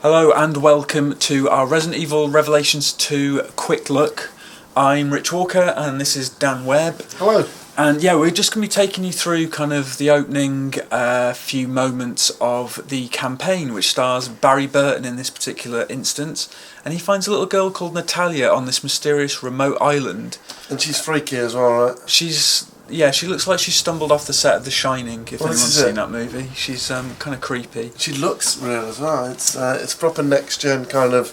Hello and welcome to our Resident Evil Revelations 2 quick look. I'm Rich Walker and this is Dan Webb. Hello. And yeah, we're just going to be taking you through kind of the opening few moments of the campaign, which stars Barry Burton in this particular instance. And he finds a little girl called Natalia on this mysterious remote island. And she's freaky as well, right? She looks like she stumbled off the set of The Shining, if anyone's seen that movie. She's kind of creepy. She looks real as well. It's proper next-gen kind of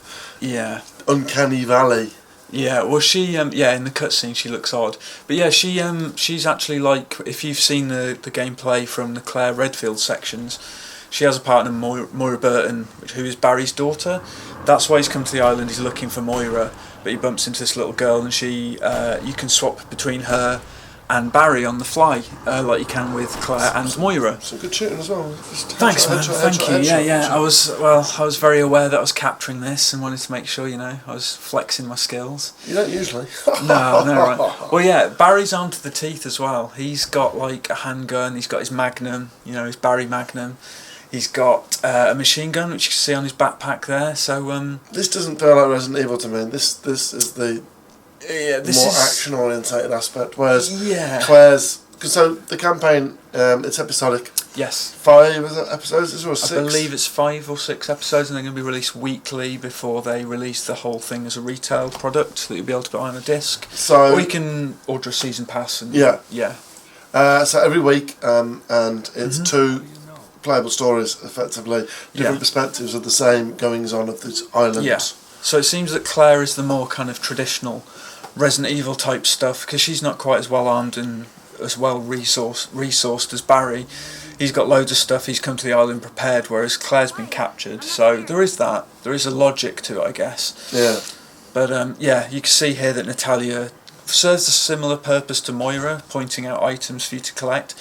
uncanny valley. Yeah, well she, in the cutscene she looks odd. But yeah, she's actually like, if you've seen the gameplay from the Claire Redfield sections, she has a partner, Moira Burton, who is Barry's daughter. That's why he's come to the island, he's looking for Moira, but he bumps into this little girl and you can swap between her and Barry on the fly, like you can with Claire and Moira. Some good shooting as well. Thanks, man. Thank you. Yeah. I was very aware that I was capturing this and wanted to make sure, I was flexing my skills. You don't usually. No, right. Well, yeah, Barry's armed to the teeth as well. He's got like a handgun. He's got his Magnum. His Barry Magnum. He's got a machine gun, which you can see on his backpack there. So this doesn't feel like Resident Evil to me. This is the more action orientated aspect, whereas Claire's, so the campaign, it's episodic. Yes. 5 episodes or 6? I believe it's 5 or 6 episodes, and they're going to be released weekly before they release the whole thing as a retail product that you'll be able to buy on a disc. So, or you can order a season pass. And so every week, and it's 2 playable stories, effectively, different perspectives of the same goings on of this island. Yeah. So it seems that Claire is the more kind of traditional Resident Evil type stuff, because she's not quite as well armed and as well resourced as Barry. He's got loads of stuff, he's come to the island prepared, whereas Claire's been captured. So there is that. There is a logic to it, I guess. Yeah. But you can see here that Natalia serves a similar purpose to Moira, pointing out items for you to collect.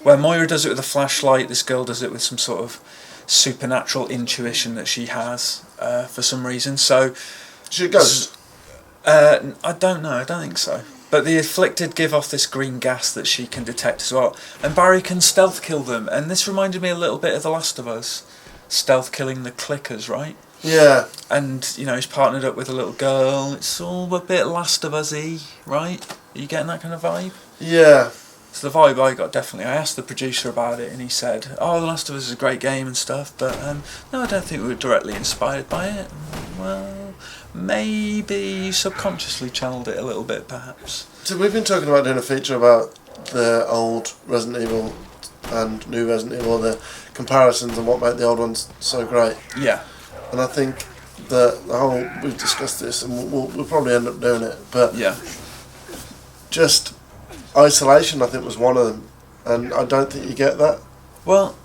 Where Moira does it with a flashlight, this girl does it with some sort of supernatural intuition that she has for some reason. So she goes. I don't know. I don't think so. But the afflicted give off this green gas that she can detect as well, and Barry can stealth kill them. And this reminded me a little bit of The Last of Us, stealth killing the clickers, right? Yeah. And he's partnered up with a little girl. It's all a bit Last of Us-y, right? Are you getting that kind of vibe? Yeah. It's the vibe I got, definitely. I asked the producer about it and he said, The Last of Us is a great game and stuff, but no, I don't think we were directly inspired by it. Well, maybe subconsciously channeled it a little bit, perhaps. So we've been talking about doing a feature about the old Resident Evil and new Resident Evil, the comparisons and what made the old ones so great. Yeah. And I think that we've discussed this and we'll probably end up doing it, but just isolation, I think, was one of them, and I don't think you get that. Well,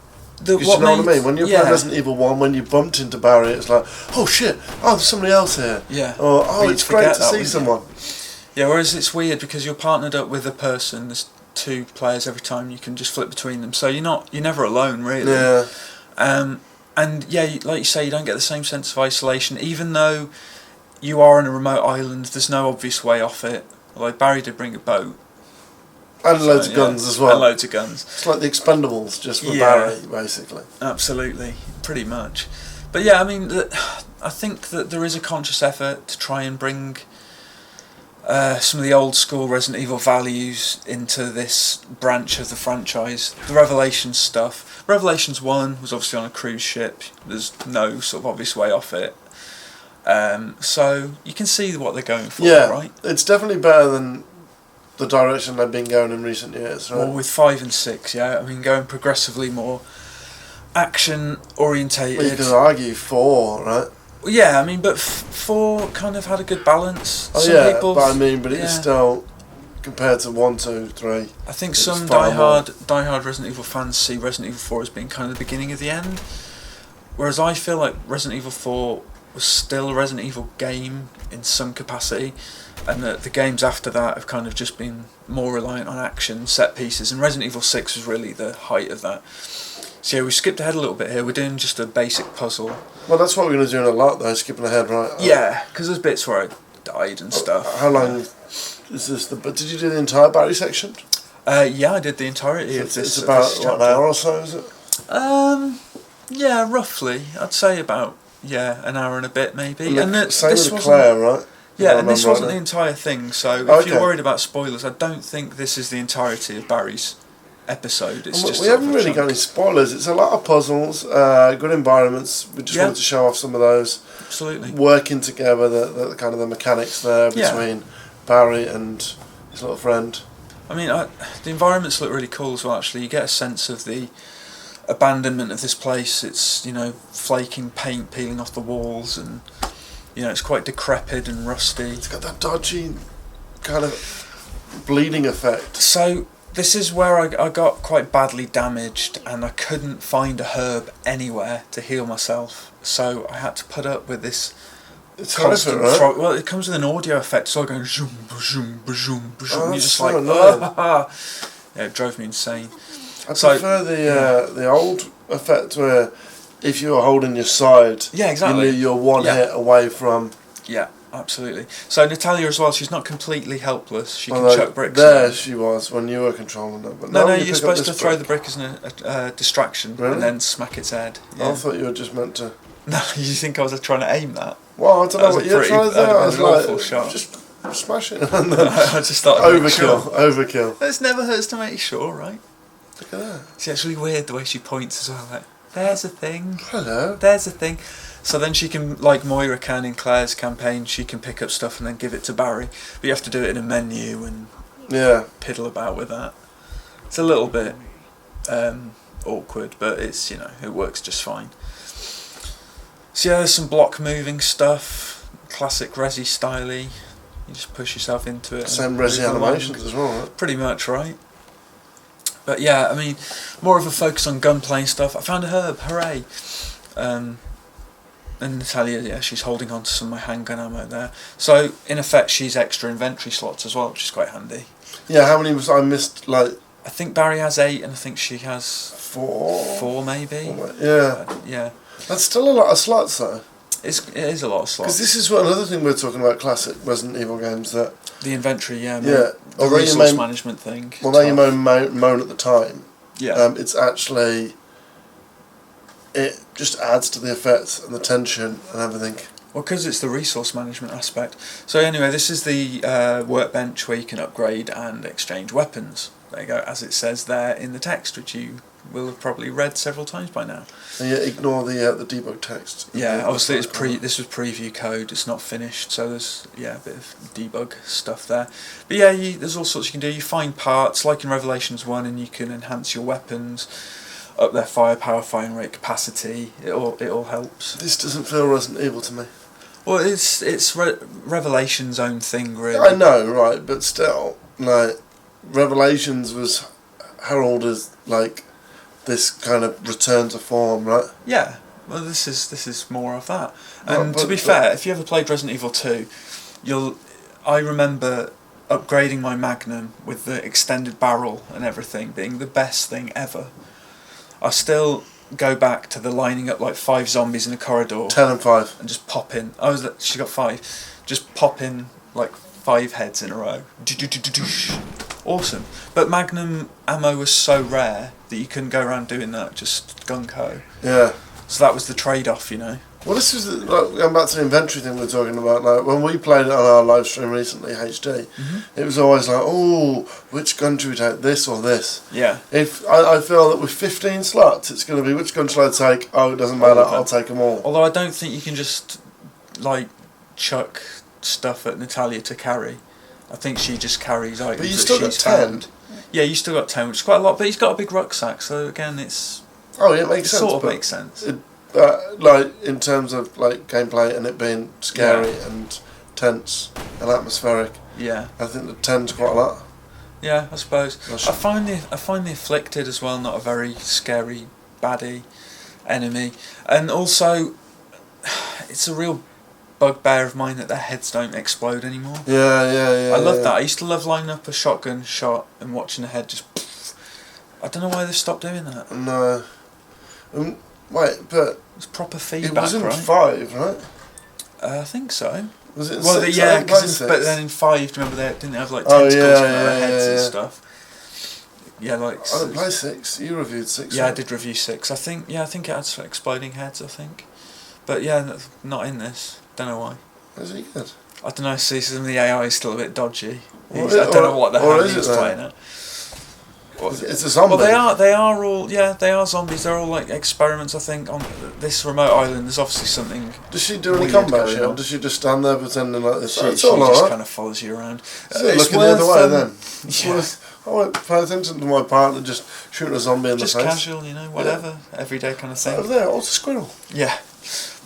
you know what I mean? When you're playing Resident Evil 1, when you bumped into Barry, it's like, oh shit, there's somebody else here. Yeah. Or, it's great to see someone. Yeah, whereas it's weird because you're partnered up with a person, there's 2 players every time, you can just flip between them, so you're never alone, really. Yeah. And like you say, you don't get the same sense of isolation, even though you are on a remote island, there's no obvious way off it. Like, Barry did bring a boat. And loads of guns as well. And loads of guns. It's like the Expendables, just for Barry, basically. Absolutely, pretty much. But yeah, I mean, I think that there is a conscious effort to try and bring some of the old school Resident Evil values into this branch of the franchise. The Revelations stuff. Revelations 1 was obviously on a cruise ship. There's no sort of obvious way off it. So you can see what they're going for, right? It's definitely better than the direction they've been going in recent years, right? Well, with 5 and 6, I mean, going progressively more action orientated. Well, you could argue 4, right? Well, yeah, I mean, but 4 kind of had a good balance. But it's still, compared to 1, 2, 3. I think some diehard Resident Evil fans see Resident Evil 4 as being kind of the beginning of the end, whereas I feel like Resident Evil 4 was still a Resident Evil game in some capacity, and that the games after that have kind of just been more reliant on action, set pieces, and Resident Evil 6 was really the height of that. So yeah, we skipped ahead a little bit here. We're doing just a basic puzzle. Well, that's what we're going to do in a lot, though, skipping ahead, right? Yeah, because there's bits where I died and stuff. How long is this? Did you do the entire Barry section? Yeah, I did the entirety of this. It's about an hour or so, is it? Yeah, roughly. I'd say about Yeah, an hour and a bit maybe. Same with Claire, right? Yeah, and this wasn't the entire thing, so if you're worried about spoilers, I don't think this is the entirety of Barry's episode. It's just we haven't really got any spoilers. It's a lot of puzzles, good environments. We just wanted to show off some of those. Absolutely. Working together, the kind of the mechanics there between Barry and his little friend. I mean, the environments look really cool as well, actually. You get a sense of the abandonment of this place. It's, flaking paint peeling off the walls, and it's quite decrepit and rusty. It's got that dodgy kind of bleeding effect. So this is where I got quite badly damaged, and I couldn't find a herb anywhere to heal myself. So I had to put up with this constant right? Well, it comes with an audio effect. It's all going zoom, zoom, zoom, zoom. And you're just so like, yeah, it drove me insane. I prefer the old effect where if you were holding your side, exactly. you knew you're one hit away from. Yeah, absolutely. So Natalia as well, she's not completely helpless. She can chuck bricks. She was when you were controlling her. But no, you're supposed to throw the brick as a distraction and then smack its head. Yeah. I thought you were just meant to. No, you think I was trying to aim that? Well, I don't know what you're trying to do. I was like, awful shot. Just smash it. I just started overkill. It never hurts to make sure, right? Look at that. It's actually weird the way she points as well. Like, there's a thing. Hello. There's a thing. So then she can, like Moira can in Claire's campaign, she can pick up stuff and then give it to Barry. But you have to do it in a menu and piddle about with that. It's a little bit awkward, but it's it works just fine. So yeah, there's some block moving stuff, classic Resi styley. You just push yourself into it. Same Resi animations as well, right? Pretty much, right? But yeah, I mean, more of a focus on gunplay stuff. I found a herb, hooray! And Natalia, she's holding on to some of my handgun ammo there. So, in effect, she's extra inventory slots as well, which is quite handy. Yeah, how many was I missed? I think Barry has 8, and I think she has 4 maybe. Yeah. That's still a lot of slots, though. It is a lot of slots. Because this is another thing we're talking about classic Resident Evil games, that the inventory, the resource management thing. Although you moan at the time, it's actually, it just adds to the effect and the tension and everything. Well, because it's the resource management aspect. So anyway, this is the workbench where you can upgrade and exchange weapons. There you go, as it says there in the text, which you will have probably read several times by now. And you ignore the debug text. Yeah, obviously this was preview code, it's not finished, so there's a bit of debug stuff there. But yeah, there's all sorts you can do. You find parts, like in Revelations 1, and you can enhance your weapons, up their firepower, firing rate, capacity. It all helps. This doesn't feel Resident Evil to me. Well, it's Revelation's own thing, really. I know, right, but still, Revelations was heralded as this kind of return to form, right? Yeah. Well, this is more of that. And to be fair, if you ever played Resident Evil 2, I remember upgrading my Magnum with the extended barrel and everything being the best thing ever. I still go back to the lining up 5 zombies in a corridor. 10 and 5. And just pop in. She got 5. Just pop in 5 heads in a row. Awesome. But Magnum ammo was so rare that you couldn't go around doing that just gung-ho. Yeah. So that was the trade-off, Well, this was going back to the inventory thing we were talking about. When we played it on our live stream recently, HD, it was always which gun do we take, this or this? Yeah. If I feel that with 15 slots, it's going to be which gun shall I take? Oh, it doesn't matter. I'll take them all. Although I don't think you can just chuck stuff at Natalia to carry. I think she just carries items. But you still got 10. Yeah, you still got 10, which is quite a lot. But he's got a big rucksack, so again, it's. Oh, yeah, it makes sense. Sort of makes sense. In terms of gameplay and it being scary and tense and atmospheric. Yeah. I think the 10's quite a lot. Yeah, I suppose. I find the Afflicted as well not a very scary baddie enemy, and also it's a real bugbear of mine that their heads don't explode anymore. Yeah. I love that. I used to love lining up a shotgun shot and watching the head just. I don't know why they've stopped doing that. No. Wait, but it's proper feedback. It was in right? 5, right? I think so. Was it in 6? Yeah, but then in 5, do you remember they didn't have tentacles on their heads and stuff? Yeah, I didn't play 6. You reviewed 6. Yeah, I did review 6. I think it had some exploding heads. I think, But yeah, not in this. Don't know why. Is he good? I don't know. See, some of the AI is still a bit dodgy. I don't know what the hell he's playing at. It's a zombie. Well, they are all, they are zombies. They're all like experiments, I think, on this remote island. There's obviously something. Does she do any combat shit, or does she just stand there pretending like this? She just kind of follows you around. Looking the other way then. I won't pay attention to my partner just shooting a zombie in the face. Just casual, whatever, everyday kind of thing. Over there, it's a squirrel. Yeah.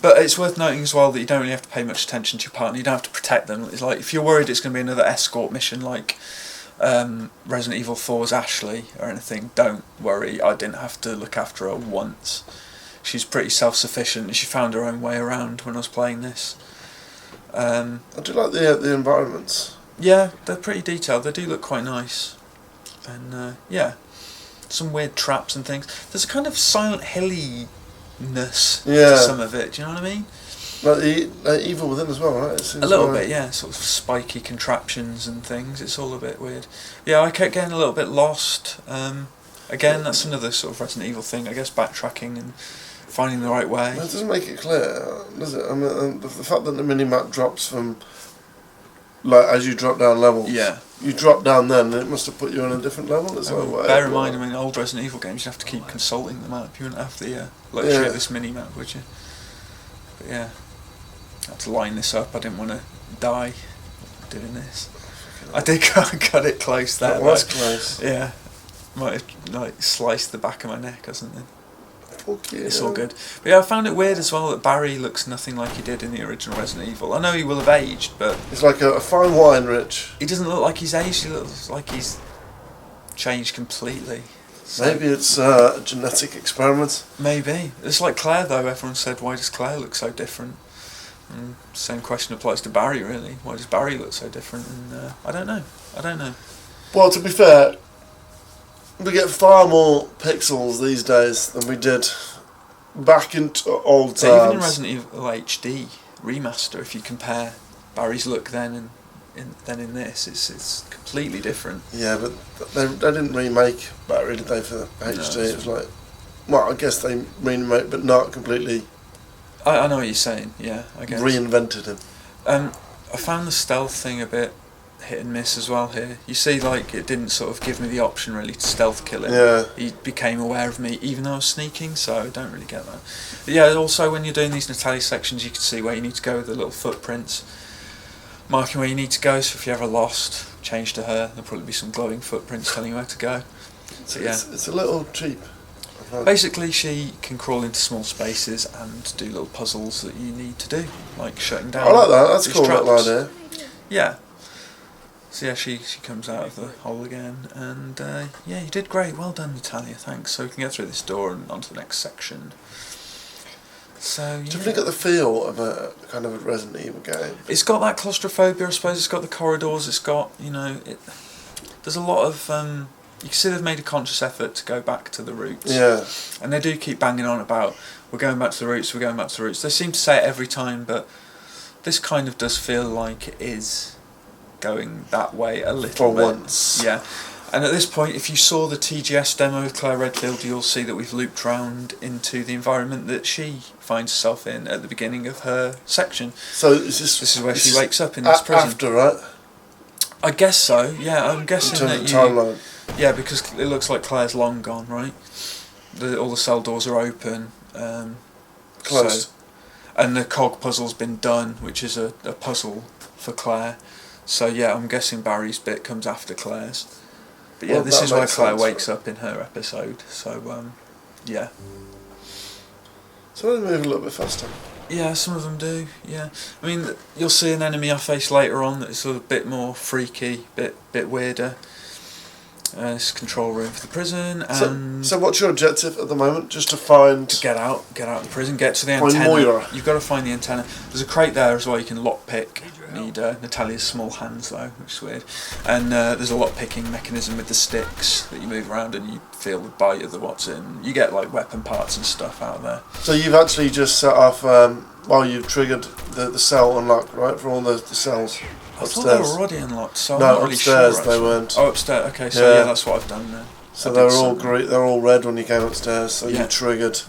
But it's worth noting as well that you don't really have to pay much attention to your partner. You don't have to protect them. It's like, if you're worried it's going to be another escort mission like Resident Evil 4's Ashley or anything, don't worry. I didn't have to look after her once. She's pretty self-sufficient and she found her own way around when I was playing this. I do like the environments. Yeah, they're pretty detailed. They do look quite nice. And some weird traps and things. There's a kind of Silent Hilly-ness to some of it, do you know what I mean? Like Evil Within as well, right? A little bit, yeah. Sort of spiky contraptions and things. It's all a bit weird. Yeah, I kept getting a little bit lost. Again, that's another sort of Resident Evil thing, I guess, backtracking and finding the right way. It doesn't make it clear, does it? I mean, the fact that the minimap drops from, like, as you drop down levels. Yeah. You drop down then, and it must have put you on a different level. It's bear in mind, I mean, old Resident Evil games, you have to keep consulting the map. You wouldn't have the luxury of this mini-map, would you? But yeah, I had to line this up. I didn't want to die doing this. I did cut it close there. That was close. Yeah. Might have sliced the back of my neck or something. It's all good. But yeah, I found it weird as well that Barry looks nothing like he did in the original Resident Evil. I know he will have aged, but... It's like a fine wine, Rich. He doesn't look like he's aged, he looks like he's changed completely. So maybe it's a genetic experiment. Maybe. It's like Claire though, everyone said, why does Claire look so different? And same question applies to Barry really. Why does Barry look so different? And I don't know. Well, to be fair, we get far more pixels these days than we did back in old times. Even in Resident Evil HD remaster, if you compare Barry's look then and in this, it's completely different. Yeah, but they didn't remake Barry, did they, for HD? No, it was like, well, I guess they remake, but not completely. I know what you're saying. Yeah, I guess reinvented him. I found the stealth thing a bit hit and miss as well here. You see, like, it didn't sort of give me the option really to stealth kill him. Yeah. He became aware of me even though I was sneaking, so I don't really get that. But yeah, also when you're doing these Natalia sections, you can see where you need to go with the little footprints, marking where you need to go, so if you're ever lost, change to her. There'll probably be some glowing footprints telling you where to go. So yeah. It's a little cheap. Basically, she can crawl into small spaces and do little puzzles that you need to do, like shutting down. I like that. That's cool. That idea. Yeah. So yeah, she comes out of the hole again, and yeah, you did great. Well done, Natalia. Thanks. So we can get through this door and on to the next section. So yeah. Definitely got the feel of a kind of a Resident Evil game. It's got that claustrophobia, I suppose. It's got the corridors. It's got, there's a lot of. You can see they've made a conscious effort to go back to the roots. Yeah. And they do keep banging on about, we're going back to the roots, we're going back to the roots. They seem to say it every time, but this kind of does feel like it is going that way a little bit. For once. Yeah. And at this point, if you saw the TGS demo with Claire Redfield, you'll see that we've looped round into the environment that she finds herself in at the beginning of her section. So is this is where she wakes up in this prison. After, right? I guess so, yeah. I'm guessing in terms of timeline. Yeah, because it looks like Claire's long gone, right? All the cell doors are open. Closed. And the cog puzzle's been done, which is a puzzle for Claire. So yeah, I'm guessing Barry's bit comes after Claire's. But yeah, this is where Claire wakes up in her episode. So yeah. So they move a little bit faster. Yeah, some of them do. Yeah, I mean, you'll see an enemy I face later on that's sort of a bit more freaky, bit weirder. It's control room for the prison, and so what's your objective at the moment? Just to find... To get out of the prison, get to the antenna. Moira. You've got to find the antenna. There's a crate there as well, you can lockpick. Need Natalia's small hands though, which is weird. And there's a lockpicking mechanism with the sticks that you move around and you feel the bite of the what's in. You get like weapon parts and stuff out of there. So you've actually just set off, you've triggered the cell unlock, right, for all the cells? Upstairs. I thought they were already unlocked, so I'm not really sure. Upstairs they weren't. Oh, upstairs. Okay, so yeah, that's what I've done then. So they were all great. They're all red when you came upstairs. So you triggered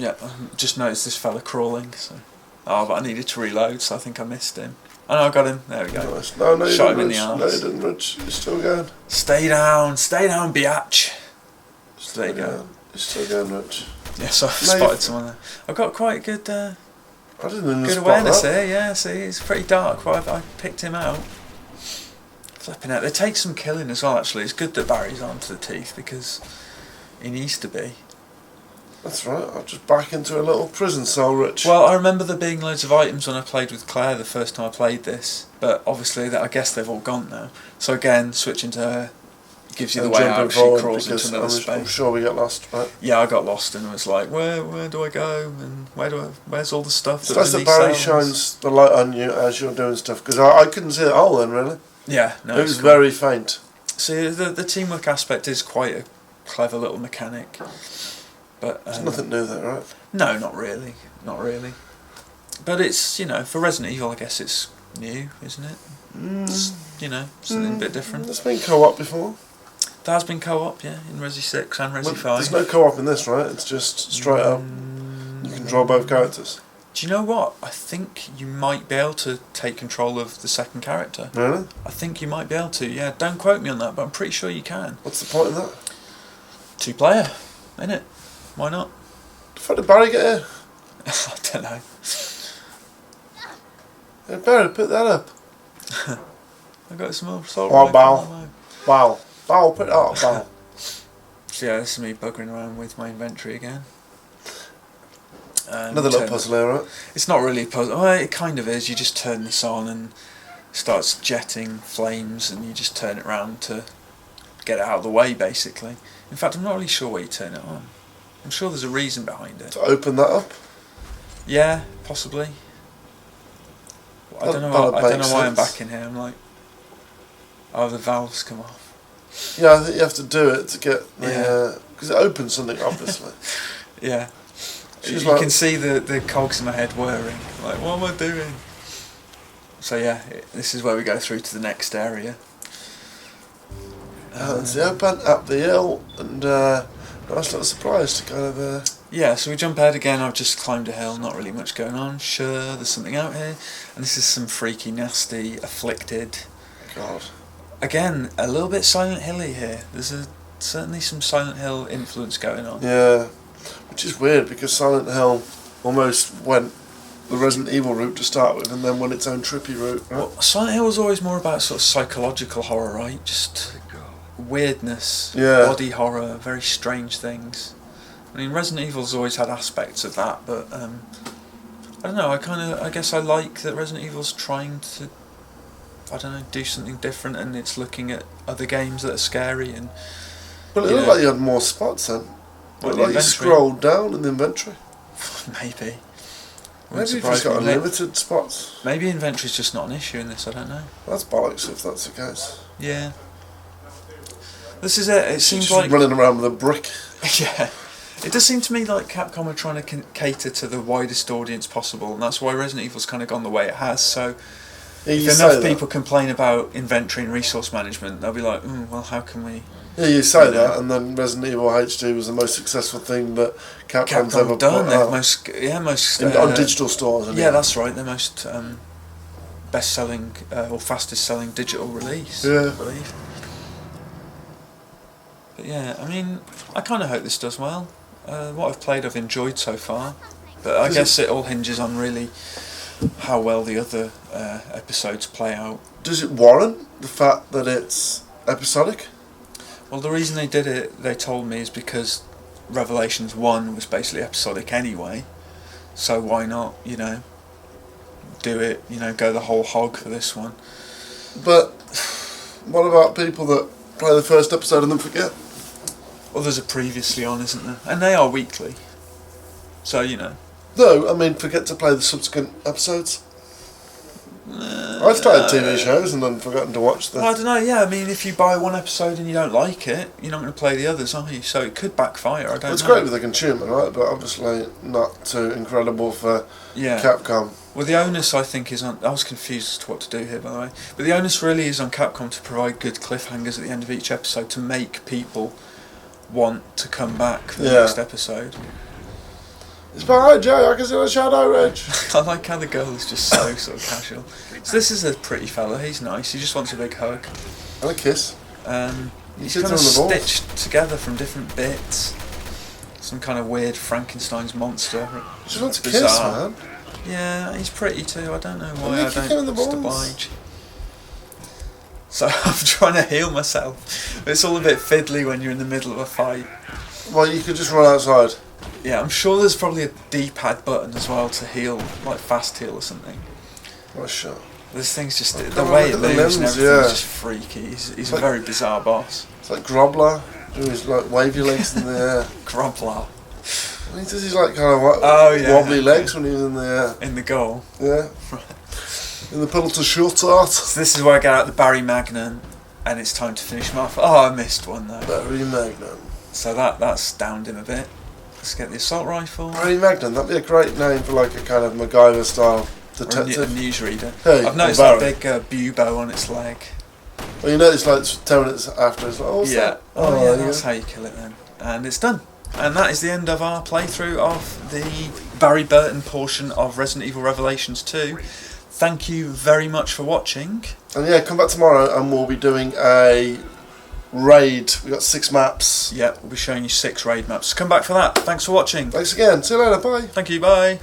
Yeah, I just noticed this fella crawling, so... Oh, but I needed to reload, so I think I missed him. Oh no, I got him. There we go. Nice. No, you Shot didn't, him in Rich. the arse. No, you didn't, Rich. You're still going. Stay down, biatch. Still there you go. You're still going, Rich. Yes, I've spotted someone there. I've got quite good... I didn't even good spot awareness that. here, yeah, see, it's pretty dark, but I picked him out. Flipping out. They take some killing as well, actually. It's good that Barry's armed to the teeth, because he needs to be. That's right, I'll just back into a little prison cell, Rich. Well, I remember there being loads of items when I played with Claire the first time I played this, but obviously I guess they've all gone now. So again, switching to her gives you the way out. She crawls into another space. I'm sure we get lost, right? Yeah, I got lost and was like, where do I go? And where's all the stuff? So that's that Barry shines the light on you as you're doing stuff, because I couldn't see the hole then, really. Yeah, no, it was cool. Very faint. See, the teamwork aspect is quite a clever little mechanic. But there's nothing new there, right? No, not really. But it's, for Resident Evil, I guess it's new, isn't it? It's, something a bit different. There's been co-op before. There has been co-op, yeah, in Resi 6 and Resi 5. There's no co-op in this, right? It's just straight up. You can draw both characters. Do you know what? I think you might be able to take control of the second character. Really? I think you might be able to, yeah. Don't quote me on that, but I'm pretty sure you can. What's the point of that? 2-player, innit? Why not? The fuck did Barry get here? I don't know. Hey Barry, put that up. I got some more assault rifle. Bow, put it up, bow. So yeah, this is me buggering around with my inventory again. Another little puzzle there, right? It's not really a puzzle. Well, it kind of is. You just turn this on and it starts jetting flames, and you just turn it around to get it out of the way, basically. In fact, I'm not really sure why you turn it on. I'm sure there's a reason behind it. To open that up? Yeah, possibly. I don't know why I'm back in here. I'm like, the valves come off. Yeah, I think you have to do it to get the... Because it opens something, obviously. Yeah. You can see the cogs in my head whirring. Like, what am I doing? So yeah, this is where we go through to the next area. It's the open up the hill, and nice little surprise to kind of... Yeah, so we jump ahead again. I've just climbed a hill, not really much going on. Sure, there's something out here. And this is some freaky, nasty, afflicted... God. Again, a little bit Silent Hill-y here. There's certainly some Silent Hill influence going on. Yeah, which is weird, because Silent Hill almost went the Resident Evil route to start with, and then went its own trippy route. Right? Well, Silent Hill was always more about sort of psychological horror, right? Just weirdness, body horror, very strange things. I mean, Resident Evil's always had aspects of that, but I don't know. I guess I like that Resident Evil's trying to, do something different, and it's looking at other games that are scary and. Well, it looked like you had more spots then. It looked like you scrolled down in the inventory. Maybe. Maybe you've just got unlimited spots. Maybe inventory's just not an issue in this. I don't know. Well, that's bollocks if that's the case. Yeah. This is it. It seems just like running around with a brick. Yeah. It does seem to me like Capcom are trying to cater to the widest audience possible, and that's why Resident Evil's kind of gone the way it has. So, if enough people complain about inventory and resource management, they'll be like, well, how can we... Yeah, you say that, and then Resident Evil HD was the most successful thing that Capcom's ever done. Put out. most on digital stores. Yeah, that's right. Their most best-selling or fastest-selling digital release. Yeah. I believe. But yeah, I mean, I kind of hope this does well. What I've played, I've enjoyed so far, but I guess it all hinges on really how well the other episodes play out. Does it warrant the fact that it's episodic? Well, the reason they did it, they told me, is because Revelations 1 was basically episodic anyway, so why not, do it, go the whole hog for this one. But what about people that play the first episode and then forget? Well, there's a previously on, isn't there? And they are weekly, so, No, I mean, forget to play the subsequent episodes. I've started TV shows and then forgotten to watch them. Well, I don't know, yeah, I mean, if you buy one episode and you don't like it, you're not going to play the others, are you? So it could backfire, I don't know. It's great with the consumer, right? But obviously not too incredible for Capcom. Well, the onus, I think, is on... I was confused as to what to do here, by the way. But the onus really is on Capcom to provide good cliffhangers at the end of each episode to make people want to come back for the next episode. It's behind you, I can see the shadow, Reg. I like how the girl is just so sort of casual. So this is a pretty fella, he's nice, he just wants a big hug. And a kiss. He's kind of stitched together from different bits. Some kind of weird Frankenstein's monster. He just wants a kiss, man. Yeah, he's pretty too, I don't know why I don't just oblige. So I'm trying to heal myself. It's all a bit fiddly when you're in the middle of a fight. Well, you could just run outside. Yeah, I'm sure there's probably a D-pad button as well to heal, like fast heal or something. Well, sure. This thing's just, the way it moves and everything's just freaky. He's a very bizarre boss. It's like Grobler, doing his like wavy legs in the air. Grobler. He does his like kind of wobbly legs when he's in the air. In the goal. Yeah. In the pedal to shut out. So this is where I get out the Barry Magnum, and it's time to finish him off. Oh, I missed one though. Barry Magnum. So that's downed him a bit. Let's get the assault rifle. Barry Magnum, that'd be a great name for like a kind of MacGyver style detective. Or a newsreader. Hey, I've noticed that big bubo on its leg. Well, you notice like 10 minutes after, it's like, oh, what's that? Oh, yeah, that's how you kill it then. And it's done. And that is the end of our playthrough of the Barry Burton portion of Resident Evil Revelations 2. Thank you very much for watching. And yeah, come back tomorrow and we'll be doing a raid. We've got 6 maps. Yeah, we'll be showing you 6 raid maps. Come back for that. Thanks for watching. Thanks again. See you later. Bye. Thank you. Bye.